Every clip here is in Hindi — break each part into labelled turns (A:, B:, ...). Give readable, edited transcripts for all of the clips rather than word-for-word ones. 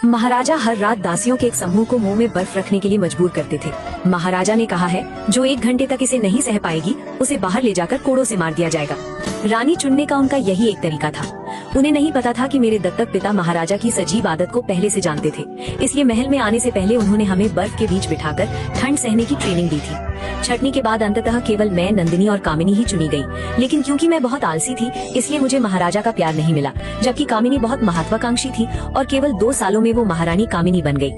A: महाराजा हर रात दासियों के एक समूह को मुंह में बर्फ रखने के लिए मजबूर करते थे। महाराजा ने कहा है, जो 1 घंटे तक इसे नहीं सह पाएगी उसे बाहर ले जाकर कोड़ों से मार दिया जाएगा। रानी चुनने का उनका यही एक तरीका था। उन्हें नहीं पता था कि मेरे दत्तक पिता महाराजा की सजीव आदत को पहले से जानते थे, इसलिए महल में आने से पहले उन्होंने हमें बर्फ के बीच बिठाकर ठंड सहने की ट्रेनिंग दी थी। छटनी के बाद अंततः केवल मैं, नंदिनी और कामिनी ही चुनी गई, लेकिन क्योंकि मैं बहुत आलसी थी इसलिए मुझे महाराजा का प्यार नहीं मिला, जबकि कामिनी बहुत महत्वाकांक्षी थी और केवल 2 सालों में वो महारानी कामिनी बन गई।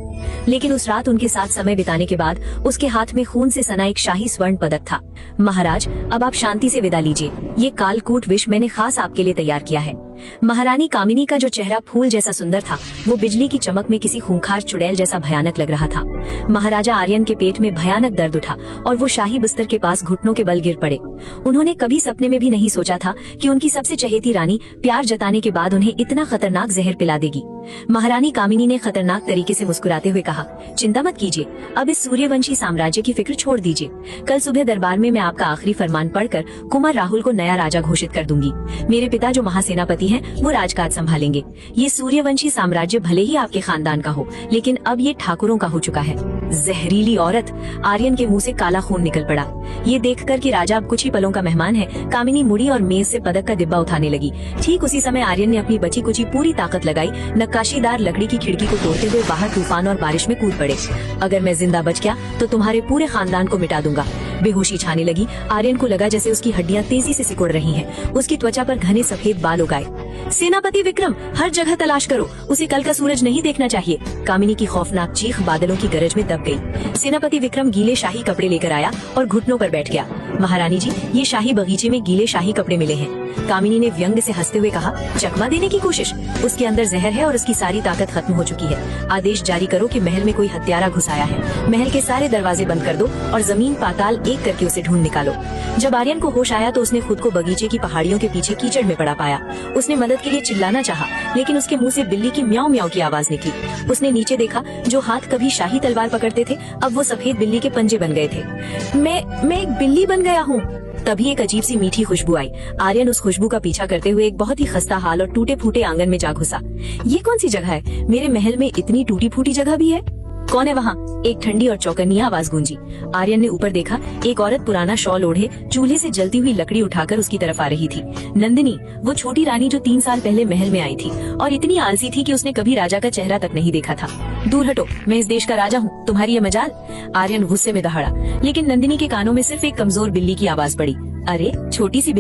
A: लेकिन उस रात उनके साथ समय बिताने के बाद उसके हाथ में खून से सना एक शाही स्वर्ण पदक था। महाराज, अब आप शांति से विदा लीजिए, ये कालकूट विष मैंने खास आपके लिए तैयार किया है। महारानी कामिनी का जो चेहरा फूल जैसा सुंदर था, वो बिजली की चमक में किसी खूंखार चुड़ैल जैसा भयानक लग रहा था। महाराजा आर्यन के पेट में भयानक दर्द उठा और वो शाही बिस्तर के पास घुटनों के बल गिर पड़े। उन्होंने कभी सपने में भी नहीं सोचा था कि उनकी सबसे चहेती रानी प्यार जताने के बाद उन्हें इतना खतरनाक जहर पिला देगी। महारानी कामिनी ने खतरनाक तरीके से मुस्कुराते हुए कहा, चिंता मत कीजिए, अब इस सूर्यवंशी साम्राज्य की फिक्र छोड़ दीजिए। कल सुबह दरबार में मैं आपका आखिरी फरमान पढ़कर कुमार राहुल को नया राजा घोषित कर दूंगी। मेरे पिता जो महासेनापति हैं, वो राजकाज संभालेंगे। ये सूर्यवंशी साम्राज्य भले ही आपके खानदान का हो, लेकिन अब ये ठाकुरों का हो चुका है। जहरीली औरत! आर्यन के मुंह से काला खून निकल पड़ा। ये देखकर कि राजा अब कुछ ही पलों का मेहमान है, कामिनी मुड़ी और मेज से पदक का डिब्बा उठाने लगी। ठीक उसी समय आर्यन ने अपनी बची कुची पूरी ताकत लगाई, नक्काशीदार लकड़ी की खिड़की को तोड़ते हुए बाहर तूफान और बारिश में कूद पड़े। अगर मैं जिंदा बच गया तो तुम्हारे पूरे खानदान को मिटा दूंगा। बेहोशी छाने लगी। आर्यन को लगा जैसे उसकी हड्डियां तेजी से सिकुड़ रही हैं। उसकी त्वचा पर घने सफेद बाल उगाए। सेनापति विक्रम, हर जगह तलाश करो, उसे कल का सूरज नहीं देखना चाहिए। कामिनी की खौफनाक चीख बादलों की गरज में दब गई। सेनापति विक्रम गीले शाही कपड़े लेकर आया और घुटनों पर बैठ गया। महारानी जी, ये शाही बगीचे में गीले शाही कपड़े मिले हैं। कामिनी ने व्यंग से हंसते हुए कहा, चकमा देने की कोशिश? उसके अंदर जहर है और उसकी सारी ताकत खत्म हो चुकी है। आदेश जारी करो कि महल में कोई हत्यारा घुस आया है। महल के सारे दरवाजे बंद कर दो और जमीन पाताल एक करके उसे ढूंढ निकालो। जब आर्यन को होश आया तो उसने खुद को बगीचे की पहाड़ियों के पीछे कीचड़ में पड़ा पाया। उसने मदद के लिए चिल्लाना चाहा, लेकिन उसके मुंह से बिल्ली की म्याऊ म्याऊ की आवाज निकली। उसने नीचे देखा, जो हाथ कभी शाही तलवार पकड़ते थे अब वो सफेद बिल्ली के पंजे बन गए थे। मैं एक बिल्ली बन गया हूँ। तभी एक अजीब सी मीठी खुशबू आई। आर्यन उस खुशबू का पीछा करते हुए एक बहुत ही खस्ता हाल और टूटे फूटे आंगन में जा घुसा। ये कौन सी जगह है? मेरे महल में इतनी टूटी फूटी जगह भी है? कौन है वहाँ? एक ठंडी और चौकन्नी आवाज गूंजी। आर्यन ने ऊपर देखा, एक औरत पुराना शॉल ओढ़े चूल्हे से जलती हुई लकड़ी उठाकर उसकी तरफ आ रही थी। नंदिनी, वो छोटी रानी जो 3 साल पहले महल में आई थी और इतनी आलसी थी कि उसने कभी राजा का चेहरा तक नहीं देखा था। दूर हटो, मैं इस देश का राजा हूँ, तुम्हारी ये मजाल? आर्यन गुस्से में दहाड़ा, लेकिन नंदिनी के कानों में सिर्फ एक कमजोर बिल्ली की आवाज पड़ी। अरे छोटी सी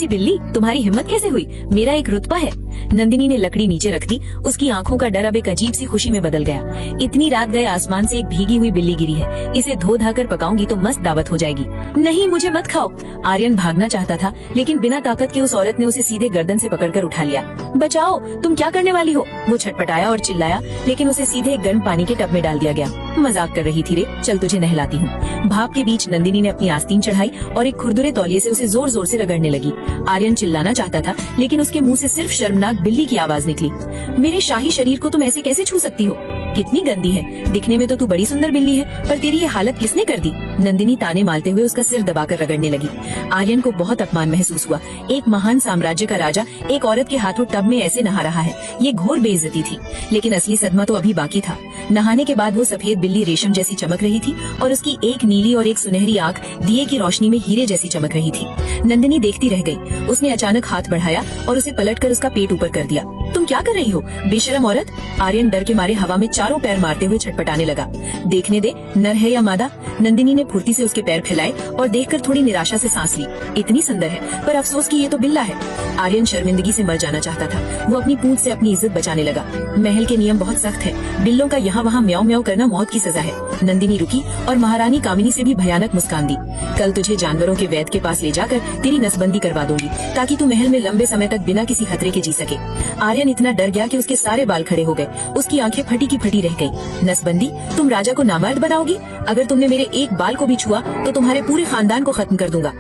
A: बिल्ली, तुम्हारी हिम्मत कैसे हुई? मेरा एक रुतबा है। नंदिनी ने लकड़ी नीचे रख दी। उसकी आंखों का डर अब एक अजीब सी खुशी में बदल गया। इतनी रात गए आसमान से एक भीगी हुई बिल्ली गिरी है, इसे धो धाकर पकाऊंगी तो मस्त दावत हो जाएगी। नहीं, मुझे मत खाओ। आर्यन भागना चाहता था, लेकिन बिना ताकत के उस औरत ने उसे सीधे गर्दन से पकड़कर उठा लिया। बचाओ, तुम क्या करने वाली हो? वो छटपटाया और चिल्लाया, लेकिन उसे सीधे एक गर्म पानी के टब में डाल दिया गया। मजाक कर रही थी रे, चल तुझे नहलाती हूँ। भाप के बीच नंदिनी ने अपनी आस्तीन चढ़ाई और एक खुरदुरे तौलिए से उसे जोर जोर से रगड़ने लगी। आर्यन चिल्लाना चाहता था, लेकिन उसके मुंह से सिर्फ शर्मनाक बिल्ली की आवाज निकली। मेरे शाही शरीर को तुम ऐसे कैसे छू सकती हो? कितनी गंदी है। दिखने में तो तू बड़ी सुंदर बिल्ली है, पर तेरी ये हालत किसने कर दी? नंदिनी ताने मारते हुए उसका सिर दबाकर रगड़ने लगी। आर्यन को बहुत अपमान महसूस हुआ। एक महान साम्राज्य का राजा एक औरत के हाथों टब में ऐसे नहा रहा है। ये घोर बेइज्जती थी, लेकिन असली सदमा तो अभी बाकी था। नहाने के बाद वो सफेद बिल्ली रेशम जैसी चमक रही थी और उसकी एक नीली और एक सुनहरी आंख दिए की रोशनी में हीरे जैसी चमक रही थी। नंदिनी देखती रह गई। उसने अचानक हाथ बढ़ाया और उसे पलटकर उसका पेट ऊपर कर दिया। तुम क्या कर रही हो, बेशरम औरत? आर्यन डर के मारे हवा में चारों पैर मारते हुए छटपटाने लगा। देखने दे, नर है या मादा? नंदिनी ने फुर्ती से उसके पैर फैलाए और देखकर थोड़ी निराशा से सांस ली। इतनी सुंदर है, पर अफसोस कि ये तो बिल्ला है। आर्यन शर्मिंदगी से मर जाना चाहता था। वो अपनी पूंछ से अपनी इज्जत बचाने लगा। महल के नियम बहुत सख्त है। बिल्लों का यहाँ वहाँ म्याऊ म्याऊ करना मौत की सजा है। नंदिनी रुकी और महारानी कामिनी से भी भयानक मुस्कान दी। कल तुझे जानवरों के वैद्य के पास ले जाकर तेरी नसबंदी करवा दूंगी, ताकि तू महल में लंबे समय तक बिना किसी खतरे के जी सके। आर्यन इतना डर गया कि उसके सारे बाल खड़े हो गए। उसकी आंखें फटी की फटी रह गई। नसबंदी? तुम राजा को नामर्द बनाओगी? अगर तुमने मेरे एक बाल को भी छुआ तो तुम्हारे पूरे खानदान को खत्म कर दूंगा।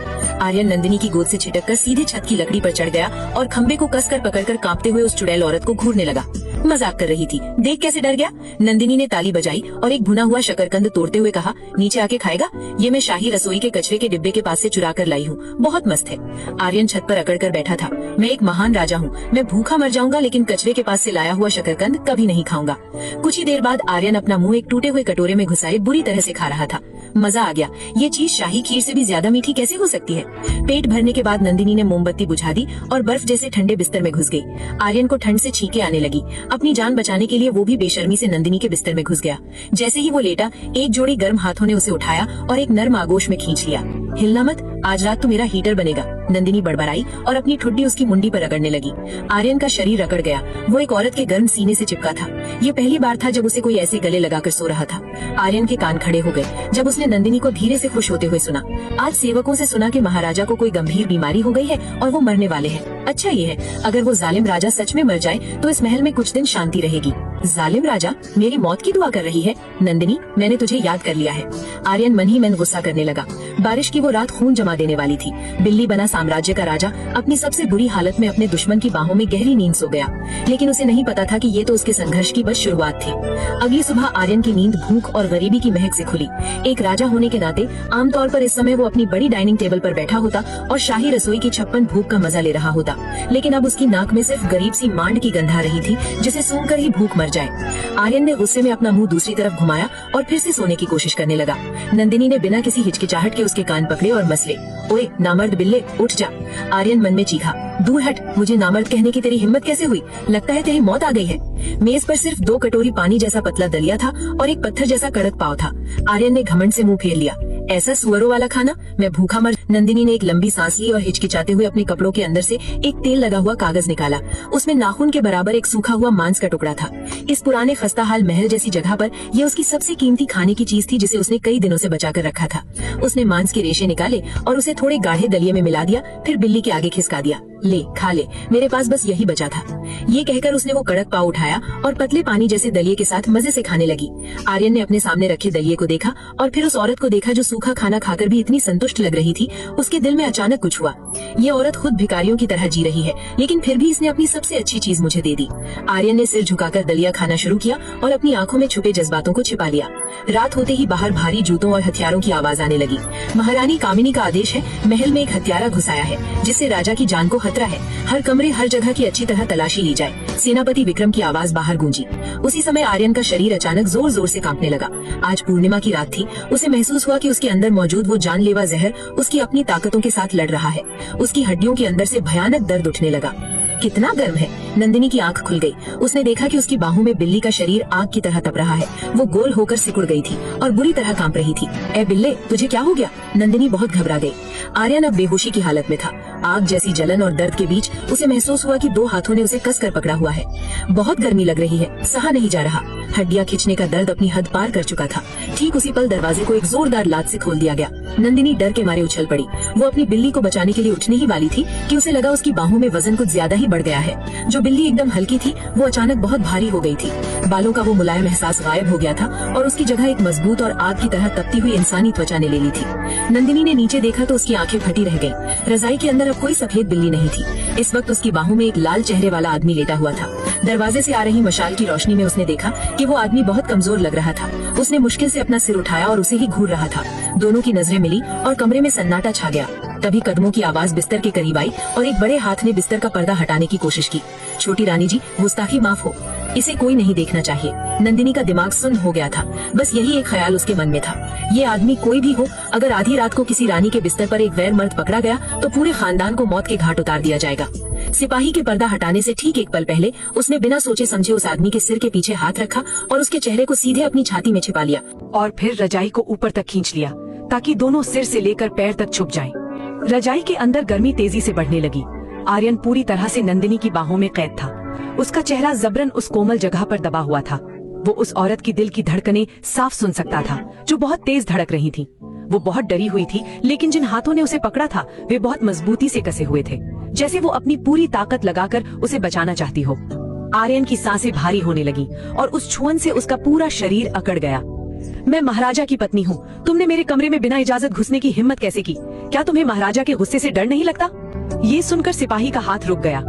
A: आर्यन नंदिनी की गोद से छिटककर सीधे छत की लकड़ी पर चढ़ गया और खंबे को कसकर पकड़कर कांपते हुए उस चुड़ैल औरत को घूरने लगा। मजाक कर रही थी, देख कैसे डर गया। नंदिनी ने ताली बजाई और एक भुना हुआ शकरकंद तोड़ते हुए कहा, नीचे आके खाएगा? ये मैं शाही रसोई के कचरे के डिब्बे के पास से चुरा कर लाई हूँ, बहुत मस्त है। आर्यन छत पर अकड़ कर बैठा था। मैं एक महान राजा हूँ, मैं भूखा मर जाऊंगा लेकिन कचरे के पास से लाया हुआ शकरकंद कभी नहीं खाऊंगा। कुछ ही देर बाद आर्यन अपना मुंह एक टूटे हुए कटोरे में घुसाए बुरी तरह से खा रहा था। मजा आ गया, ये चीज शाही खीर से भी ज्यादा मीठी कैसे हो सकती है। पेट भरने के बाद नंदिनी ने मोमबत्ती बुझा दी और बर्फ जैसे ठंडे बिस्तर में घुस गई। आर्यन को ठंड से छींकें आने लगी। अपनी जान बचाने के लिए वो भी बेशर्मी से नंदिनी के बिस्तर में घुस गया। जैसे ही वो लेटा, एक जोड़ी गर्म हाथों ने उसे उठाया और एक नर्म आगोश में खींच लिया। हिलना मत, आज रात तो मेरा हीटर बनेगा, नंदिनी बड़बड़ाई और अपनी ठुड्डी उसकी मुंडी पर रगड़ने लगी। आर्यन का शरीर अकड़ गया। वो एक औरत के गर्म सीने से चिपका था। ये पहली बार था जब उसे कोई ऐसे गले लगाकर सो रहा था। आर्यन के कान खड़े हो गए जब उसने नंदिनी को धीरे से खुश होते हुए सुना। आज सेवकों से सुना कि महाराजा को कोई गंभीर बीमारी हो गई है और वो मरने वाले हैं। अच्छा ये है, अगर वो जालिम राजा सच में मर जाए तो इस महल में कुछ दिन शांति रहेगी। जालिम राजा मेरी मौत की दुआ कर रही है? नंदिनी, मैंने तुझे याद कर लिया है। आर्यन मन ही मन गुस्सा करने लगा। बारिश की वो रात खून जमा देने वाली थी। बिल्ली बना साम्राज्य का राजा अपनी सबसे बुरी हालत में अपने दुश्मन की बाहों में गहरी नींद सो गया, लेकिन उसे नहीं पता था कि ये तो उसके संघर्ष की बस शुरुआत थी। अगली सुबह आर्यन की नींद भूख और गरीबी की महक से खुली। एक राजा होने के नाते आमतौर पर इस समय वो अपनी बड़ी डाइनिंग टेबल पर बैठा होता और शाही रसोई की 56 भूख का मजा ले रहा होता, लेकिन अब उसकी नाक में सिर्फ गरीब सी मांड की गंध आ रही थी जिसे सूंघकर ही भूख मर जाए। आर्यन ने गुस्से में अपना मुंह दूसरी तरफ घुमाया और फिर से सोने की कोशिश करने लगा। नंदिनी ने बिना किसी हिचकिचाहट के उसके कान पकड़े और मसले, ओए नामर्द बिल्ले, उठ जा। आर्यन मन में चीखा, दूर हट, मुझे नामर्द कहने की तेरी हिम्मत कैसे हुई? लगता है तेरी मौत आ गई है। मेज पर सिर्फ 2 कटोरी पानी जैसा पतला दलिया था और एक पत्थर जैसा कड़क पाव था। आर्यन ने घमंड से मुंह फेर लिया, ऐसा सुअरों वाला खाना? मैं भूखा मर। नंदिनी ने एक लंबी सांस ली और हिचकिचाते हुए अपने कपड़ों के अंदर से एक तेल लगा हुआ कागज निकाला। उसमें नाखून के बराबर एक सूखा हुआ मांस का टुकड़ा था। इस पुराने खस्ताहाल महल जैसी जगह पर यह उसकी सबसे कीमती खाने की चीज थी जिसे उसने कई दिनों से बचा कर रखा था। उसने मांस के रेशे निकाले और उसे थोड़े गाढ़े दलिये में मिला दिया, फिर बिल्ली के आगे खिसका दिया। ले खा ले, मेरे पास बस यही बचा था। ये कहकर उसने वो कड़क पाव उठाया और पतले पानी जैसे दलिये के साथ मजे से खाने लगी। आर्यन ने अपने सामने रखे दलिये को देखा और फिर उस औरत को देखा जो सूखा खाना खाकर भी इतनी संतुष्ट लग रही थी। उसके दिल में अचानक कुछ हुआ। ये औरत खुद भिखारियों की तरह जी रही है, लेकिन फिर भी इसने अपनी सबसे अच्छी चीज मुझे दे दी। आर्यन ने सिर झुकाकर दलिया खाना शुरू किया और अपनी आंखों में छुपे जज्बातों को छिपा लिया। रात होते ही बाहर भारी जूतों और हथियारों की आवाज आने लगी। महारानी कामिनी का आदेश है, महल में एक हत्यारा घुसाया है जिससे राजा की जान को खतरा है। हर कमरे हर जगह की अच्छी तरह तलाशी ली जाए। सेनापति विक्रम की आवाज बाहर गूंजी। उसी समय आर्यन का शरीर अचानक जोर जोर से कांपने लगा। आज पूर्णिमा की रात थी। उसे महसूस हुआ कि उसके अंदर मौजूद वो जानलेवा जहर उसकी अपनी ताकतों के साथ लड़ रहा है। उसकी हड्डियों के अंदर से भयानक दर्द उठने लगा। कितना गर्म है। नंदिनी की आंख खुल गई। उसने देखा कि उसकी बाहों में बिल्ली का शरीर आग की तरह तप रहा है। वो गोल होकर सिकुड़ गई थी और बुरी तरह कांप रही थी। ए बिल्ले, तुझे क्या हो गया? नंदिनी बहुत घबरा गई। आर्यन अब बेहोशी की हालत में था। आग जैसी जलन और दर्द के बीच उसे महसूस हुआ कि 2 हाथों ने उसे कसकर पकड़ा हुआ है। बहुत गर्मी लग रही है, सहा नहीं जा रहा। हड्डियां खींचने का दर्द अपनी हद पार कर चुका था। ठीक उसी पल दरवाजे को एक जोरदार लात से खोल दिया गया। नंदिनी डर के मारे उछल पड़ी। वो अपनी बिल्ली को बचाने के लिए उठने ही वाली थी कि उसे लगा उसकी बाहों में वजन कुछ ज्यादा ही बढ़ गया है। जो बिल्ली एकदम हल्की थी वो अचानक बहुत भारी हो गई थी। बालों का वो मुलायम एहसास गायब हो गया था और उसकी जगह एक मजबूत और आग की तरह तपती हुई इंसानी त्वचा ने ले ली थी। नंदिनी ने नीचे देखा तो उसकी आंखें फटी रह गईं। रजाई के अंदर अब कोई सफेद बिल्ली नहीं थी। इस वक्त उसकी बाहों में एक लाल चेहरे वाला आदमी लेटा हुआ था। दरवाजे से आ रही मशाल की रोशनी में उसने देखा कि वो आदमी बहुत कमजोर लग रहा था। उसने मुश्किल से अपना सिर उठाया और उसे ही घूर रहा था। दोनों की नजरें मिली और कमरे में सन्नाटा छा गया। तभी कदमों की आवाज बिस्तर के करीब आई और एक बड़े हाथ ने बिस्तर का पर्दा हटाने की कोशिश की। छोटी रानी जी, गुस्ताखी माफ हो, इसे कोई नहीं देखना चाहिए। नंदिनी का दिमाग सुन्न हो गया था। बस यही एक ख्याल उसके मन में था। ये आदमी कोई भी हो, अगर आधी रात को किसी रानी के बिस्तर पर एक गैर मर्द पकड़ा गया तो पूरे खानदान को मौत के घाट उतार दिया जाएगा। सिपाही के पर्दा हटाने से ठीक एक पल पहले उसने बिना सोचे समझे उस आदमी के सिर के पीछे हाथ रखा और उसके चेहरे को सीधे अपनी छाती में छिपा लिया
B: और फिर रजाई को ऊपर तक खींच लिया ताकि दोनों सिर से लेकर पैर तक छुप जाएं। रजाई के अंदर गर्मी तेजी से बढ़ने लगी। आर्यन पूरी तरह से नंदिनी की बाहों में कैद था। उसका चेहरा जबरन उस कोमल जगह पर दबा हुआ था। वो उस औरत की दिल की धड़कनें साफ सुन सकता था जो बहुत तेज धड़क रही थी। वो बहुत डरी हुई थी, लेकिन जिन हाथों ने उसे पकड़ा था वे बहुत मजबूती से कसे हुए थे, जैसे वो अपनी पूरी ताकत लगाकर उसे बचाना चाहती हो। आर्यन की सांसें भारी होने लगी और उस छुअन से उसका पूरा शरीर अकड़ गया। मैं महाराजा की पत्नी हूँ। तुमने मेरे कमरे में बिना इजाजत घुसने की हिम्मत कैसे की? क्या तुम्हें महाराजा के गुस्से से डर नहीं लगता? ये सुनकर सिपाही का हाथ रुक गया।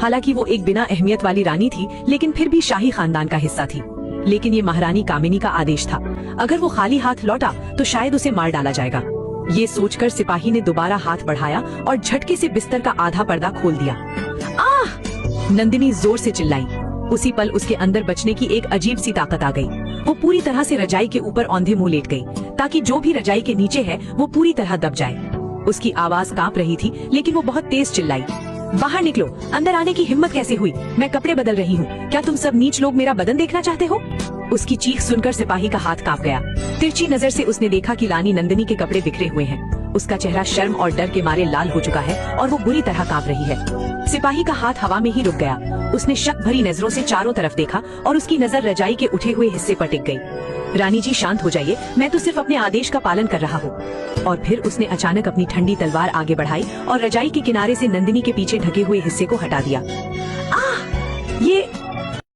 B: हालांकि वो एक बिना अहमियत वाली रानी थी, लेकिन फिर भी शाही खानदान का हिस्सा थी। लेकिन ये महारानी कामिनी का आदेश था, अगर वो खाली हाथ लौटा तो शायद उसे मार डाला जाएगा। ये सोचकर सिपाही ने दोबारा हाथ बढ़ाया और झटके से बिस्तर का आधा पर्दा खोल दिया। आह! नंदिनी जोर से चिल्लाई। उसी पल उसके अंदर बचने की एक अजीब सी ताकत आ गई। वो पूरी तरह से रजाई के ऊपर औंधे मुंह लेट गई, ताकि जो भी रजाई के नीचे है वो पूरी तरह दब जाए। उसकी आवाज कांप रही थी, लेकिन वो बहुत तेज चिल्लाई, बाहर निकलो, अंदर आने की हिम्मत कैसे हुई? मैं कपड़े बदल रही हूँ, क्या तुम सब नीच लोग मेरा बदन देखना चाहते हो? उसकी चीख सुनकर सिपाही का हाथ कांप गया। तिरछी नजर से उसने देखा कि रानी नंदिनी के कपड़े बिखरे हुए हैं। उसका चेहरा शर्म और डर के मारे लाल हो चुका है और वो बुरी तरह कांप रही है। सिपाही का हाथ हवा में ही रुक गया। उसने शक भरी नजरों से चारों तरफ देखा और उसकी नजर रजाई के उठे हुए हिस्से पर टिक गई। रानी जी शांत हो जाइए, मैं तो सिर्फ अपने आदेश का पालन कर रहा हूँ। और फिर उसने अचानक अपनी ठंडी तलवार आगे बढ़ाई और रजाई के किनारे से नंदिनी के पीछे ढके हुए हिस्से को हटा दिया। आह! ये